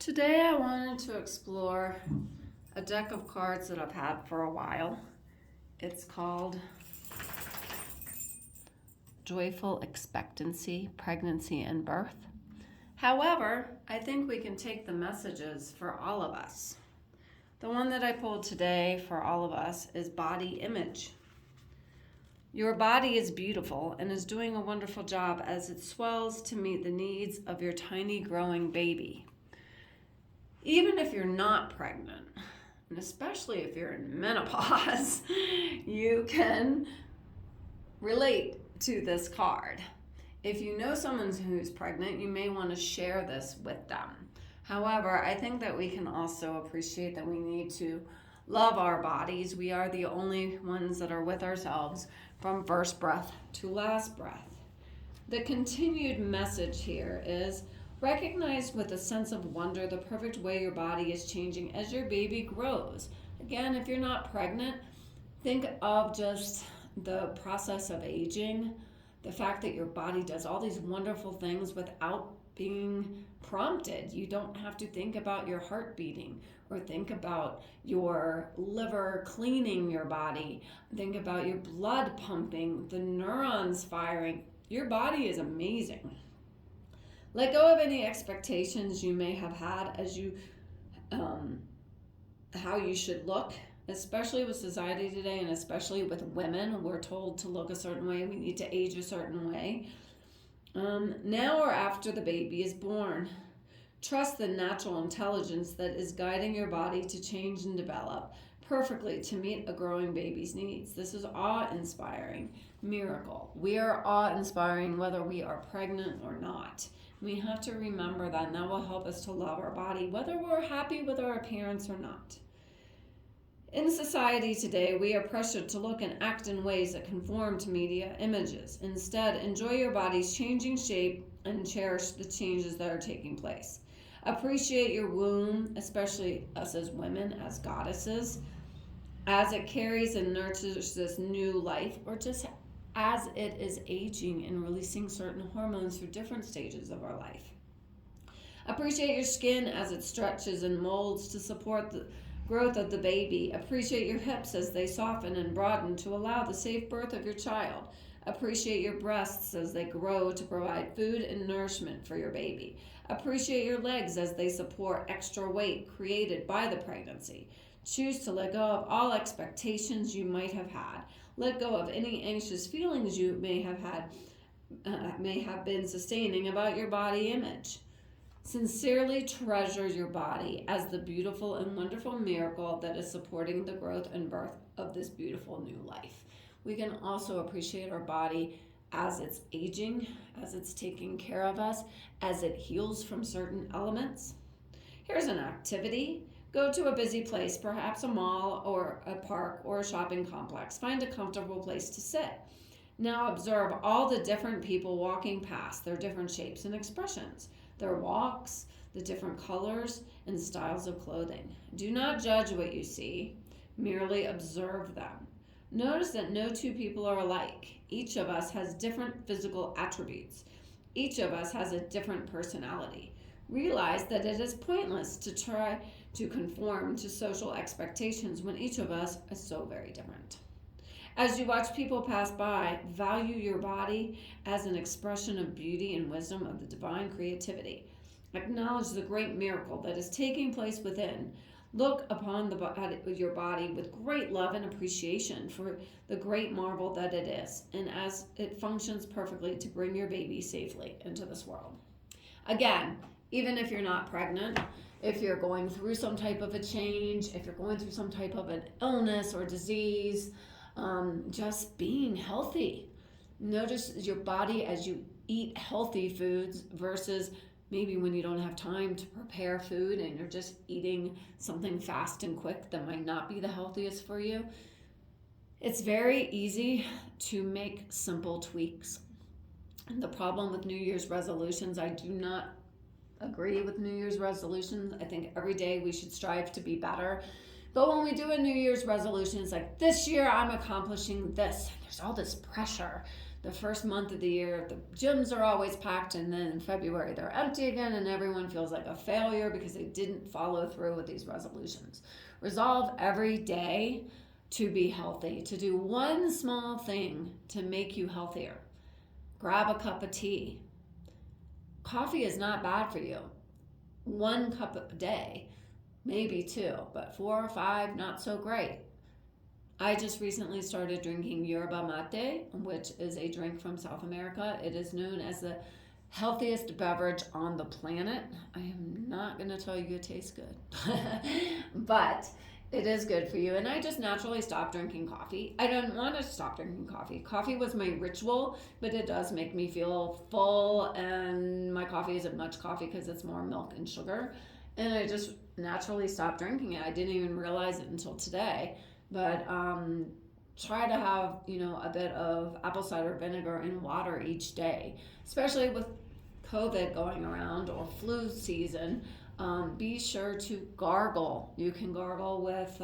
Today I wanted to explore a deck of cards that I've had for a while. It's called Joyful Expectancy, Pregnancy, and Birth. However, I think we can take the messages for all of us. The one that I pulled today for all of us is Body Image. Your body is beautiful and is doing a wonderful job as it swells to meet the needs of your tiny growing baby. Even if you're not pregnant, and especially if you're in menopause, you can relate to this card. If you know someone who's pregnant, you may want to share this with them. However, I think that we can also appreciate that we need to love our bodies. We are the only ones that are with ourselves from first breath to last breath. The continued message here is recognize with a sense of wonder the perfect way your body is changing as your baby grows. Again, if you're not pregnant, think of just the process of aging, the fact that your body does all these wonderful things without being prompted. You don't have to think about your heart beating or think about your liver cleaning your body. Think about your blood pumping, the neurons firing. Your body is amazing. Let go of any expectations you may have had as you, how you should look, especially with society today and especially with women. We're told to look a certain way. We need to age a certain way. Now or after the baby is born, trust the natural intelligence that is guiding your body to change and develop perfectly to meet a growing baby's needs. This is awe-inspiring miracle. We are awe-inspiring whether we are pregnant or not. We have to remember that, and that will help us to love our body, whether we're happy with our appearance or not. In society today, we are pressured to look and act in ways that conform to media images. Instead, enjoy your body's changing shape and cherish the changes that are taking place. Appreciate your womb, especially us as women, as goddesses, as it carries and nurtures this new life, or just as it is aging and releasing certain hormones through different stages of our life. Appreciate your skin as it stretches and molds to support the growth of the baby. Appreciate your hips as they soften and broaden to allow the safe birth of your child. Appreciate your breasts as they grow to provide food and nourishment for your baby. Appreciate your legs as they support extra weight created by the pregnancy. Choose to let go of all expectations you might have had. Let go of any anxious feelings you may have been sustaining about your body image. Sincerely treasure your body as the beautiful and wonderful miracle that is supporting the growth and birth of this beautiful new life. We can also appreciate our body as it's aging, as it's taking care of us, as it heals from certain elements. Here's an activity. Go to a busy place, perhaps a mall or a park or a shopping complex. Find a comfortable place to sit. Now observe all the different people walking past, their different shapes and expressions, their walks, the different colors and styles of clothing. Do not judge what you see, merely observe them. Notice that no two people are alike. Each of us has different physical attributes. Each of us has a different personality. Realize that it is pointless to try to conform to social expectations when each of us is so very different. As you watch people pass by, value your body as an expression of beauty and wisdom of the divine creativity. Acknowledge the great miracle that is taking place within. Look upon your body with great love and appreciation for the great marvel that it is, and as it functions perfectly to bring your baby safely into this world. Again, even if you're not pregnant, if you're going through some type of a change, if you're going through some type of an illness or disease, just being healthy. Notice your body as you eat healthy foods versus maybe when you don't have time to prepare food and you're just eating something fast and quick that might not be the healthiest for you. It's very easy to make simple tweaks. And the problem with New Year's resolutions, I do not agree with New Year's resolutions. I think every day we should strive to be better. But when we do a New Year's resolution, it's like, this year I'm accomplishing this. There's all this pressure The first month of the year, the gyms are always packed, and then in February they're empty again, and everyone feels like a failure because they didn't follow through with these resolutions. Resolve every day to be healthy, to do one small thing to make you healthier. Grab a cup of tea. Coffee is not bad for you. 1 cup a day, maybe 2, but 4 or 5, not so great. I just recently started drinking yerba mate, which is a drink from South America. It is known as the healthiest beverage on the planet. I am not going to tell you it tastes good, but it is good for you. And I just naturally stopped drinking coffee. I didn't want to stop drinking coffee. Coffee was my ritual, but it does make me feel full, and my coffee isn't much coffee because it's more milk and sugar. And I just naturally stopped drinking it. I didn't even realize it until today. But try to have, a bit of apple cider vinegar in water each day, especially with COVID going around or flu season. Be sure to gargle. You can gargle with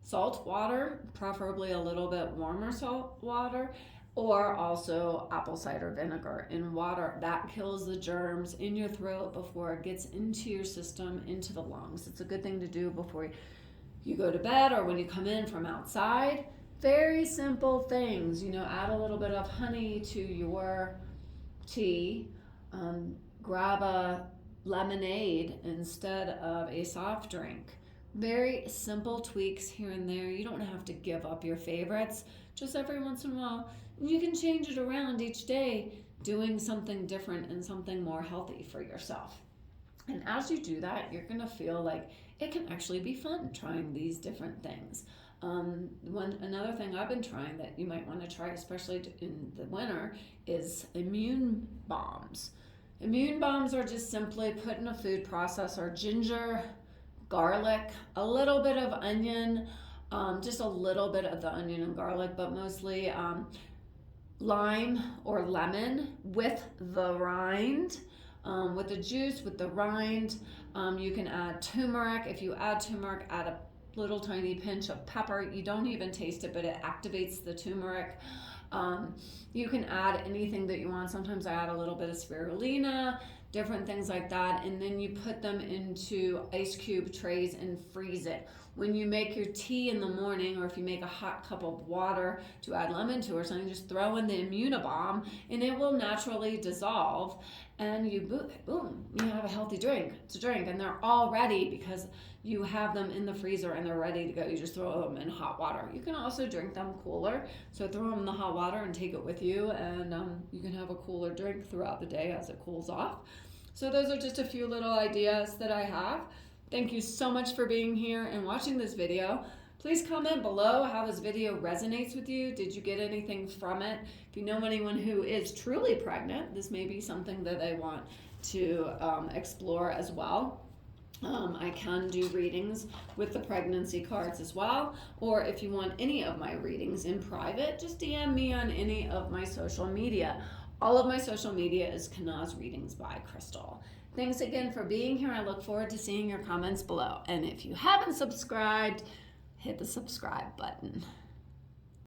salt water, preferably a little bit warmer salt water, or also apple cider vinegar in water. That kills the germs in your throat before it gets into your system, into the lungs. It's a good thing to do before you go to bed or when you come in from outside. Very simple things. Add a little bit of honey to your tea. Grab a lemonade instead of a soft drink. Very simple tweaks here and there. You don't have to give up your favorites. Just every once in a while, you can change it around each day, doing something different and something more healthy for yourself. And as you do that, you're going to feel like it can actually be fun trying these different things. Another thing I've been trying that you might want to try, especially in the winter, is immune bombs. Immune bombs are just simply put in a food processor, ginger, garlic, a little bit of onion, just a little bit of the onion and garlic, but mostly lime or lemon with the rind. With the juice, with the rind. You can add turmeric. If you add turmeric, add a little tiny pinch of pepper. You don't even taste it, but it activates the turmeric. You can add anything that you want. Sometimes I add a little bit of spirulina, different things like that, and then you put them into ice cube trays and freeze it. When you make your tea in the morning, or if you make a hot cup of water to add lemon to or something, just throw in the Immunibomb and it will naturally dissolve, and boom, you have a healthy drink to drink. And they're all ready because you have them in the freezer and they're ready to go. You just throw them in hot water. You can also drink them cooler, so throw them in the hot water and take it with you, and you can have a cooler drink throughout the day as it cools off. So those are just a few little ideas that I have. Thank you so much for being here and watching this video. Please comment below how this video resonates with you. Did you get anything from it? If you know anyone who is truly pregnant, this may be something that they want to explore as well. I can do readings with the pregnancy cards as well, or if you want any of my readings in private, just DM me on any of my social media. All of my social media is Kanaz Readings by Crystal. Thanks again for being here. I look forward to seeing your comments below. And if you haven't subscribed, hit the subscribe button.